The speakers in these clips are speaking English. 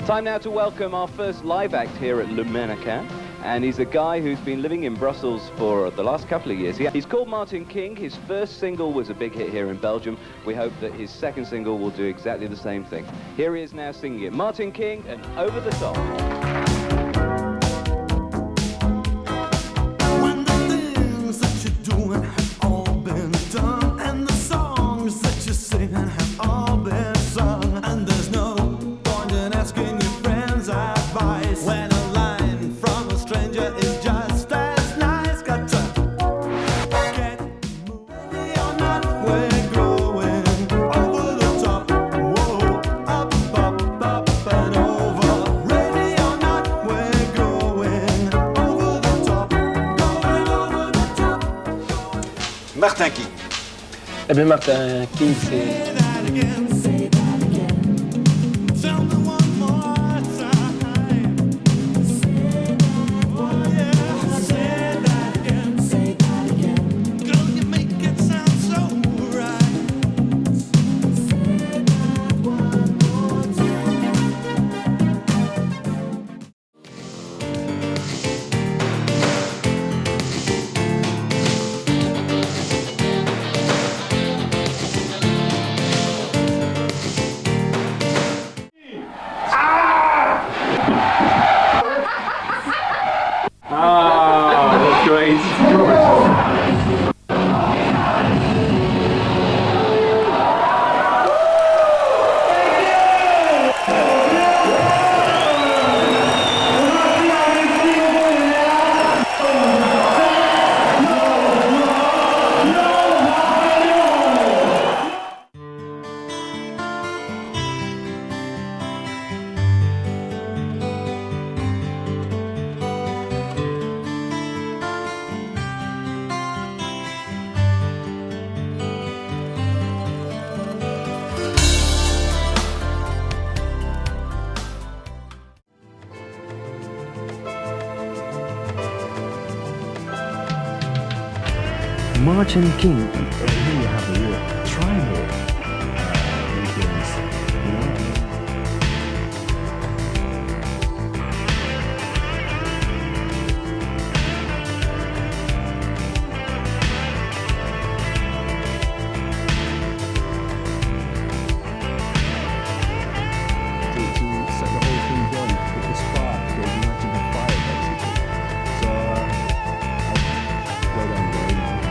Time now to welcome our first live act here at Le Mannequin, and he's a guy who's been living in Brussels for the last couple of years. He's called Martin King. His first single was a big hit here in Belgium. We hope that his second single will do exactly the same thing. Here he is now singing it. Martin King and Over the Top. Martin King. Eh bien Martin King, c'est... That's great. Martin King, here you have a real tribal influence, you know? To set the whole thing going, with the spark, the magic of fire, basically. So, well done, bro.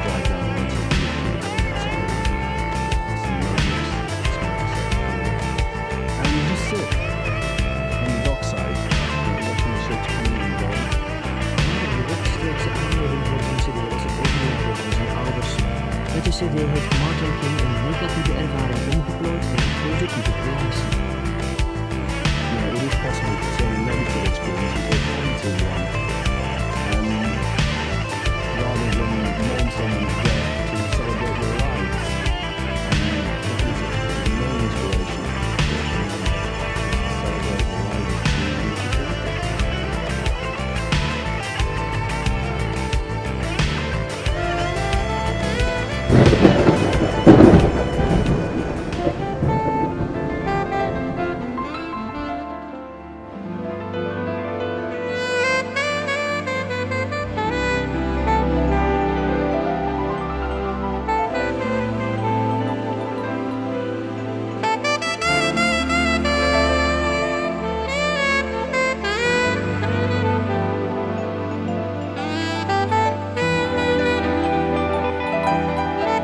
Drive down into and you just sit on the dockside, you're watching the ships coming and going. De rechtstreekse aanleiding voor een CD was het overnemen door zijn ouders. Met de CD heeft Martin King een negatieve ervaring omgeplooid in een positieve creatie. Yeah, it is possible to turn a negative experience into a positive one. Rather than mourn someone's death, to celebrate their lives. And that is the main inspiration. To celebrate the lives of beautiful people.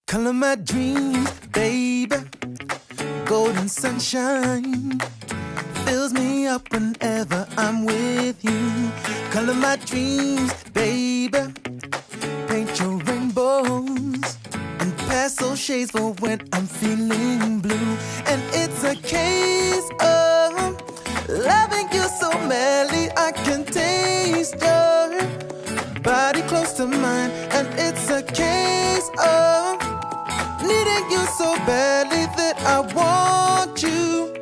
Color my dreams, baby. Golden sunshine fills me up whenever I'm with you. Color my dreams, baby. Paint your rainbows and pastel shades for when I'm feeling blue. And it's a case of loving you so madly I can taste your body close to mine. And it's a case needing you so badly that I want you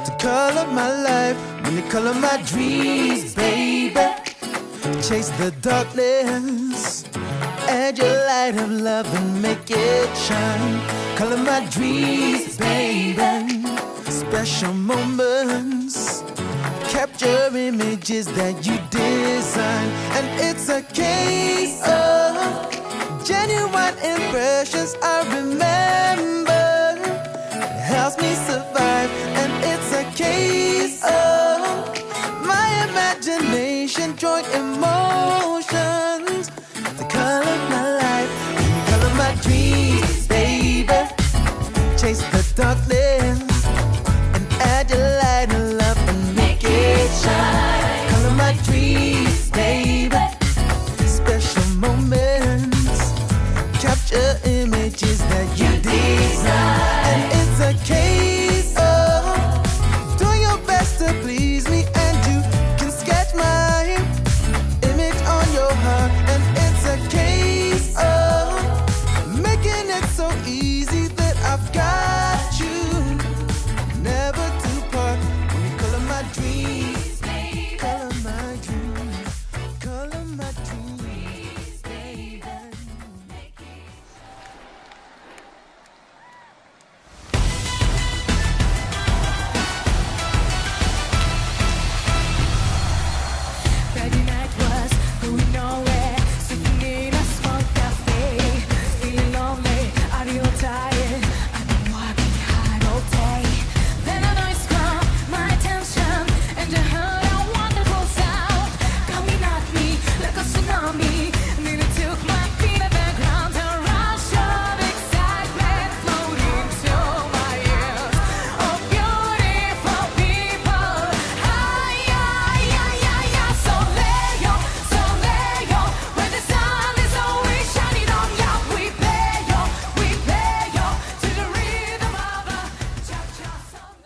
to color my life. When you color my dreams, baby, chase the darkness, add your light of love and make it shine. Color my dreams, baby, special moments, capture images that you design. And it's a case of genuine impressions I remember. It helps me survive. And it's a case of my imagination, joint emotions to color my life. Color my dreams, baby, chase the darkness and add your light of love and make it shine. Color my dreams, baby, special moments, capture images that you design. And it's a case of doing your best to please me, and you can sketch my image on your heart. And it's a case of making it so easy that I've got you, never to part. When you color my dreams, color my dreams, color my dreams, baby. Friday night was going nowhere, sitting in a small cafe, feeling lonely, I feel tired, I've been working hard all day. Then a noise caught my attention, and I heard a wonderful sound coming at me like a tsunami, and it took my feet off the ground. A rush of excitement flowed into my ears. Oh, beautiful people, Soleil, when the sun is always shining on ya, we play yo to the rhythm of a cha-cha Soleil.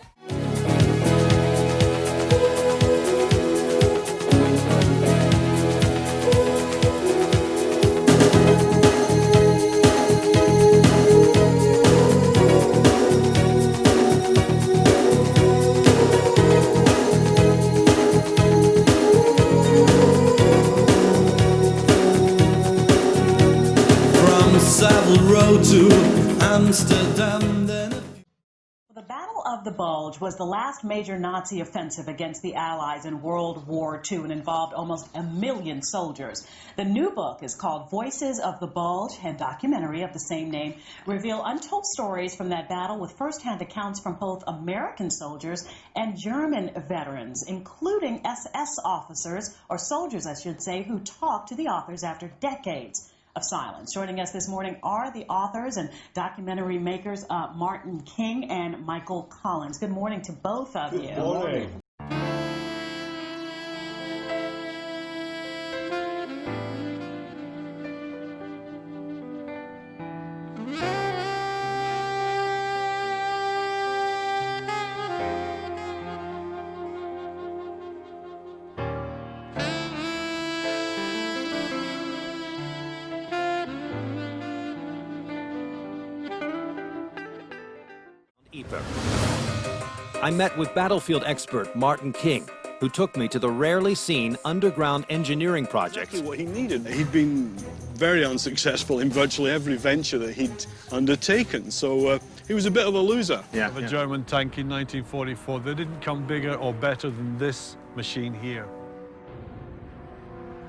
From Savile Row to Amsterdam, then The Battle of the Bulge was the last major Nazi offensive against the Allies in World War II and involved almost 1 million soldiers. The new book is called Voices of the Bulge, and documentary of the same name reveal untold stories from that battle with firsthand accounts from both American soldiers and German veterans, including SS officers, or soldiers I should say, who talked to the authors after decades of silence. Joining us this morning are the authors and documentary makers Martin King and Michael Collins. Good morning to both of you. Good morning. Ether. I met with battlefield expert Martin King, who took me to the rarely seen underground engineering projects. Exactly what he needed. He'd been very unsuccessful in virtually every venture that he'd undertaken, so he was a bit of a loser. Of a German tank in 1944. They didn't come bigger or better than this machine here.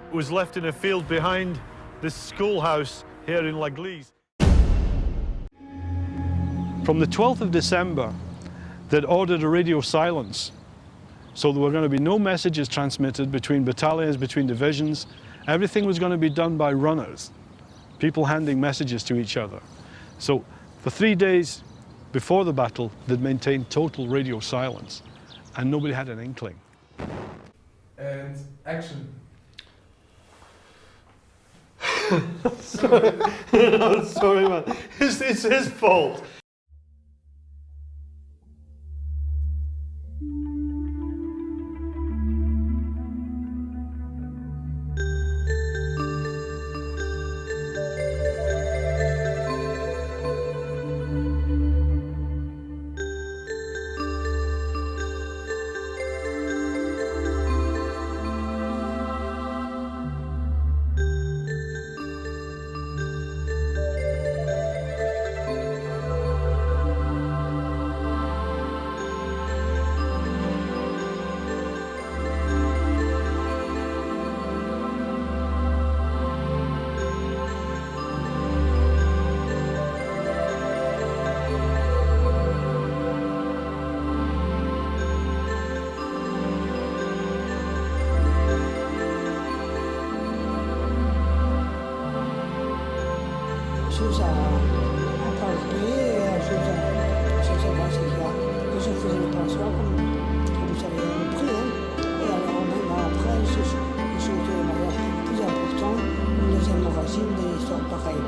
It was left in a field behind this schoolhouse here in L'Église. From the 12th of December, they'd ordered a radio silence. So there were going to be no messages transmitted between battalions, between divisions. Everything was going to be done by runners, people handing messages to each other. So for 3 days before the battle, they'd maintained total radio silence, and nobody had an inkling. And action. Sorry. No, sorry, man. It's his fault. chose à palper, à savoir ce qu'il y a. Que je faisais le pansoir comme ça avait repris. Hein. Et alors même après, les choses plus importantes, les hémorragies, des histoires pareilles.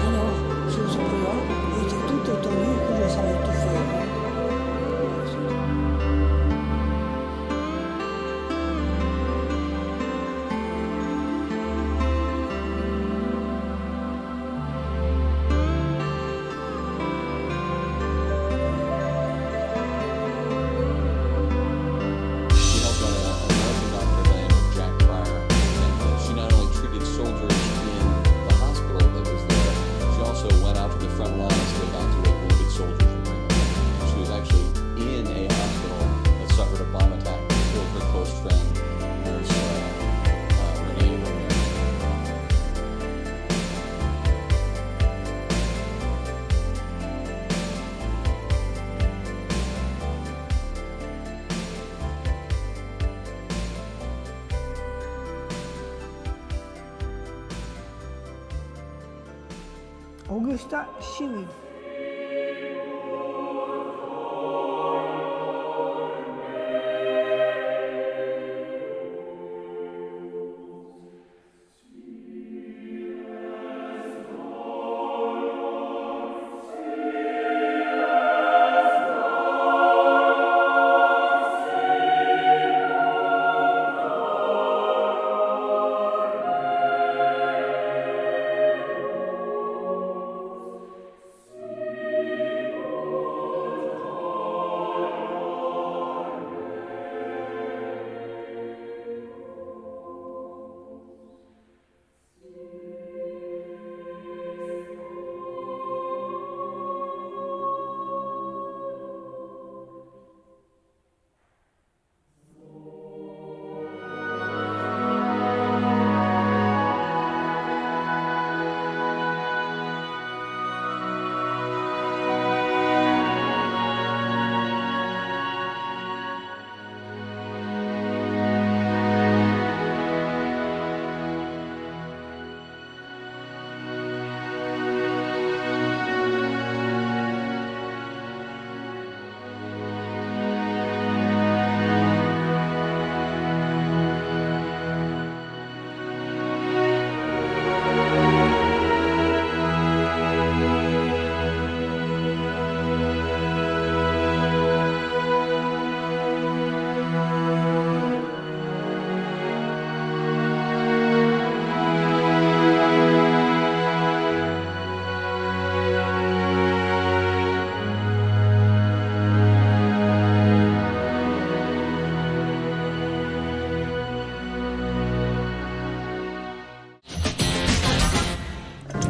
Alors, ce jour-là, j'étais tout étonné que je savais tout faire. Hein. Augusta Chili.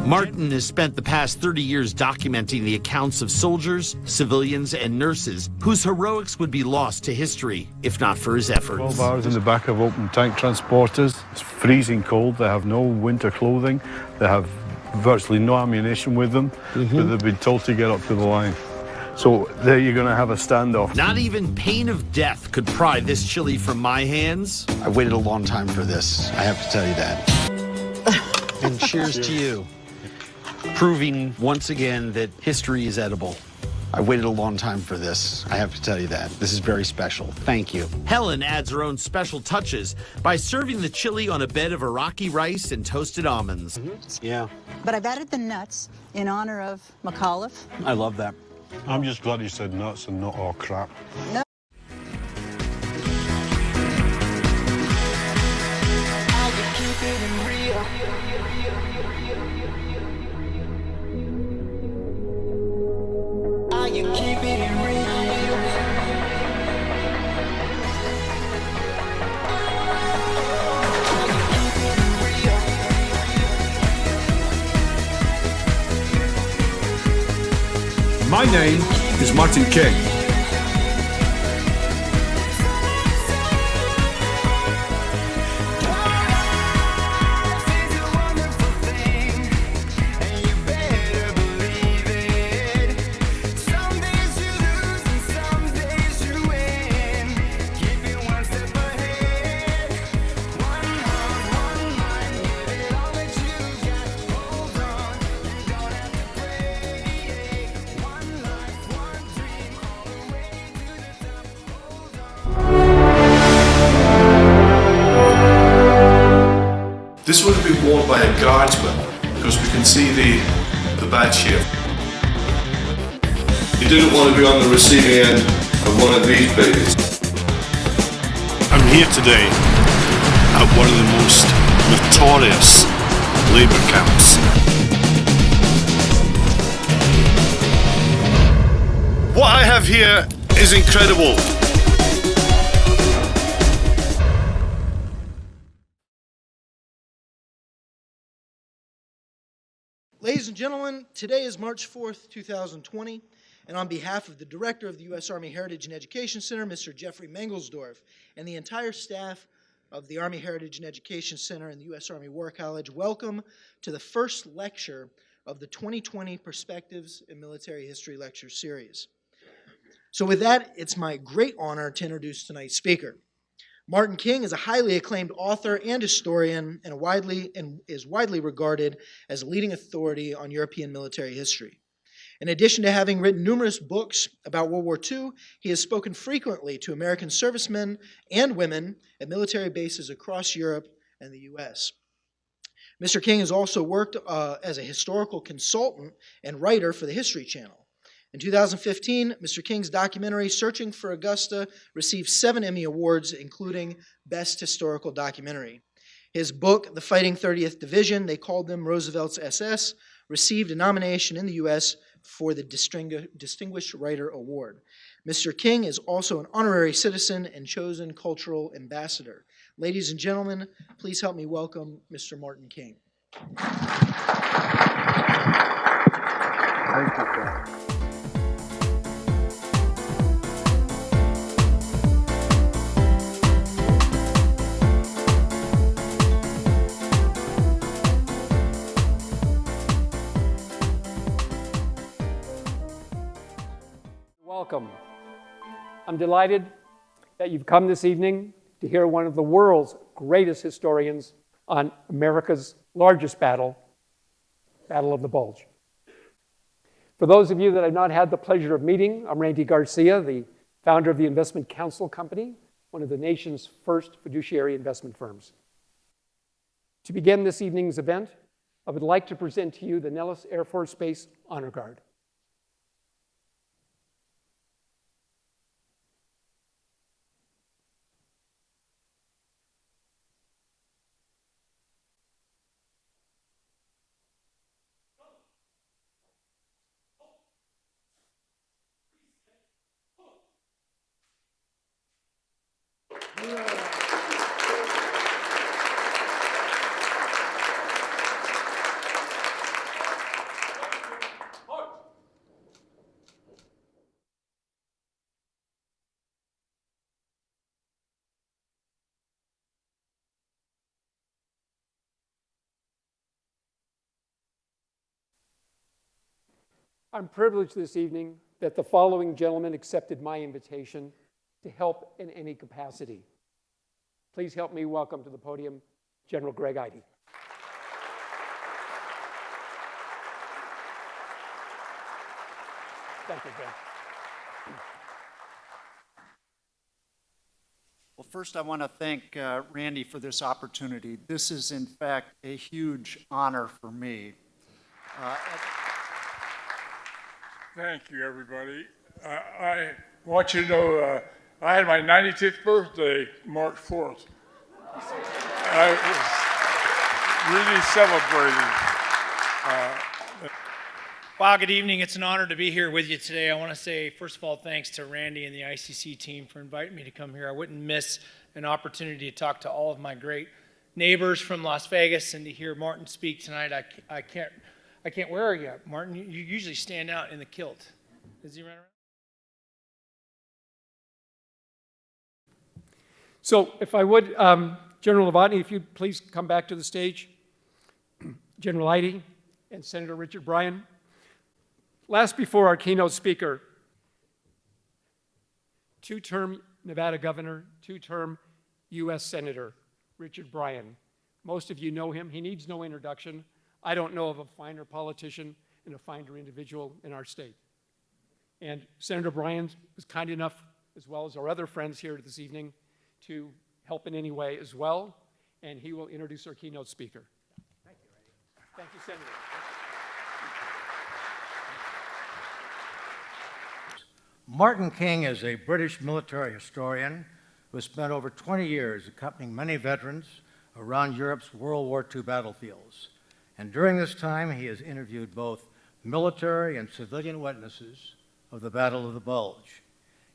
Martin has spent the past 30 years documenting the accounts of soldiers, civilians, and nurses whose heroics would be lost to history, if not for his efforts. 12 hours in the back of open tank transporters. It's freezing cold. They have no winter clothing. They have virtually no ammunition with them, but they've been told to get up to the line. So there you're going to have a standoff. Not even pain of death could pry this chili from my hands. I waited a long time for this. I have to tell you that. And cheers to you. Proving once again that history is edible. I waited a long time for this. I have to tell you that. This is very special. Thank you. Helen adds her own special touches by serving the chili on a bed of Iraqi rice and toasted almonds. Yeah. But I've added the nuts in honor of McAuliffe. I love that. I'm just glad he said nuts and not all crap. No. My name is Martin King. This would have been worn by a guardsman because we can see the badge here. You didn't want to be on the receiving end of one of these babies. I'm here today at one of the most notorious labour camps. What I have here is incredible. Ladies and gentlemen, today is March 4th, 2020, and on behalf of the Director of the U.S. Army Heritage and Education Center, Mr. Jeffrey Mangelsdorf, and the entire staff of the Army Heritage and Education Center and the U.S. Army War College, welcome to the first lecture of the 2020 Perspectives in Military History Lecture Series. So with that, it's my great honor to introduce tonight's speaker. Martin King is a highly acclaimed author and historian and is widely regarded as a leading authority on European military history. In addition to having written numerous books about World War II, he has spoken frequently to American servicemen and women at military bases across Europe and the U.S. Mr. King has also worked as a historical consultant and writer for the History Channel. In 2015, Mr. King's documentary, Searching for Augusta, received 7 Emmy Awards, including Best Historical Documentary. His book, The Fighting 30th Division, They Called Them Roosevelt's SS, received a nomination in the U.S. for the Distinguished Writer Award. Mr. King is also an honorary citizen and chosen cultural ambassador. Ladies and gentlemen, please help me welcome Mr. Martin King. Thank you, sir. Welcome. I'm delighted that you've come this evening to hear one of the world's greatest historians on America's largest battle, Battle of the Bulge. For those of you that I've not had the pleasure of meeting, I'm Randy Garcia, the founder of the Investment Counsel Company, one of the nation's first fiduciary investment firms. To begin this evening's event, I would like to present to you the Nellis Air Force Base Honor Guard. I'm privileged this evening that the following gentlemen accepted my invitation to help in any capacity. Please help me welcome to the podium General Greg Eide. Thank you, Greg. Well, first I want to thank Randy for this opportunity. This is, in fact, a huge honor for me. Thank you, everybody. I want you to know I had my 95th birthday March 4th. I was really celebrating. Wow, good evening. It's an honor to be here with you today. I want to say, first of all, thanks to Randy and the ICC team for inviting me to come here. I wouldn't miss an opportunity to talk to all of my great neighbors from Las Vegas and to hear Martin speak tonight. I can't wear it yet. Martin, you usually stand out in the kilt. Does he run around? So if I would, General Novotny, if you'd please come back to the stage. General Eide and Senator Richard Bryan. Last before our keynote speaker, 2-term Nevada governor, 2-term U.S. Senator, Richard Bryan. Most of you know him. He needs no introduction. I don't know of a finer politician and a finer individual in our state. And Senator Bryan was kind enough, as well as our other friends here this evening, to help in any way as well. and he will introduce our keynote speaker. Thank you, Randy. Thank you, Senator. Martin King is a British military historian who has spent over 20 years accompanying many veterans around Europe's World War II battlefields. And during this time, he has interviewed both military and civilian witnesses of the Battle of the Bulge.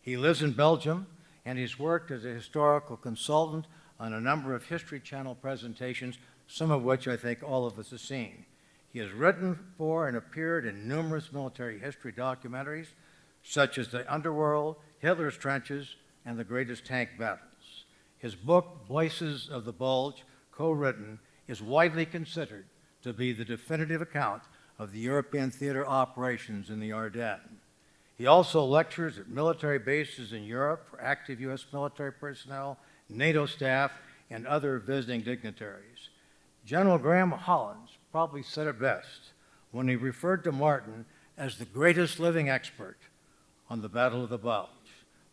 He lives in Belgium, and he's worked as a historical consultant on a number of History Channel presentations, some of which I think all of us have seen. He has written for and appeared in numerous military history documentaries, such as The Underworld, Hitler's Trenches, and The Greatest Tank Battles. His book, Voices of the Bulge, co-written, is widely considered to be the definitive account of the European theater operations in the Ardennes. He also lectures at military bases in Europe for active U.S. military personnel, NATO staff, and other visiting dignitaries. General Graham Hollands probably said it best when he referred to Martin as the greatest living expert on the Battle of the Bulge.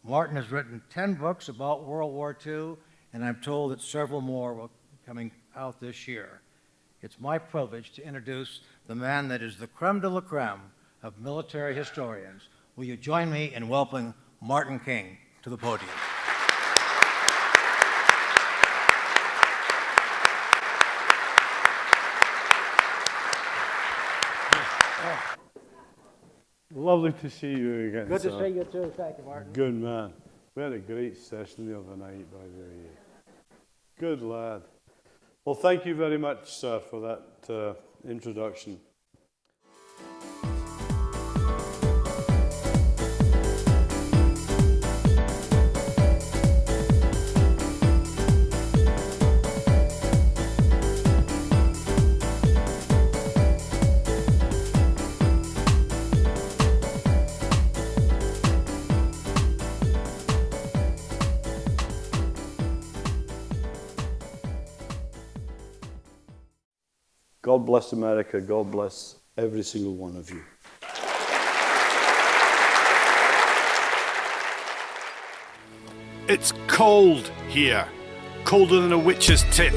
Martin has written 10 books about World War II, and I'm told that several more will be coming out this year. It's my privilege to introduce the man that is the creme de la creme of military historians. Will you join me in welcoming Martin King to the podium? Lovely to see you again. Good to see you too. Thank you, Martin. Good man. We had a great session the other night, by the way. Good lad. Well, thank you very much, sir, for that introduction. God bless America. God bless every single one of you. It's cold here. Colder than a witch's tit.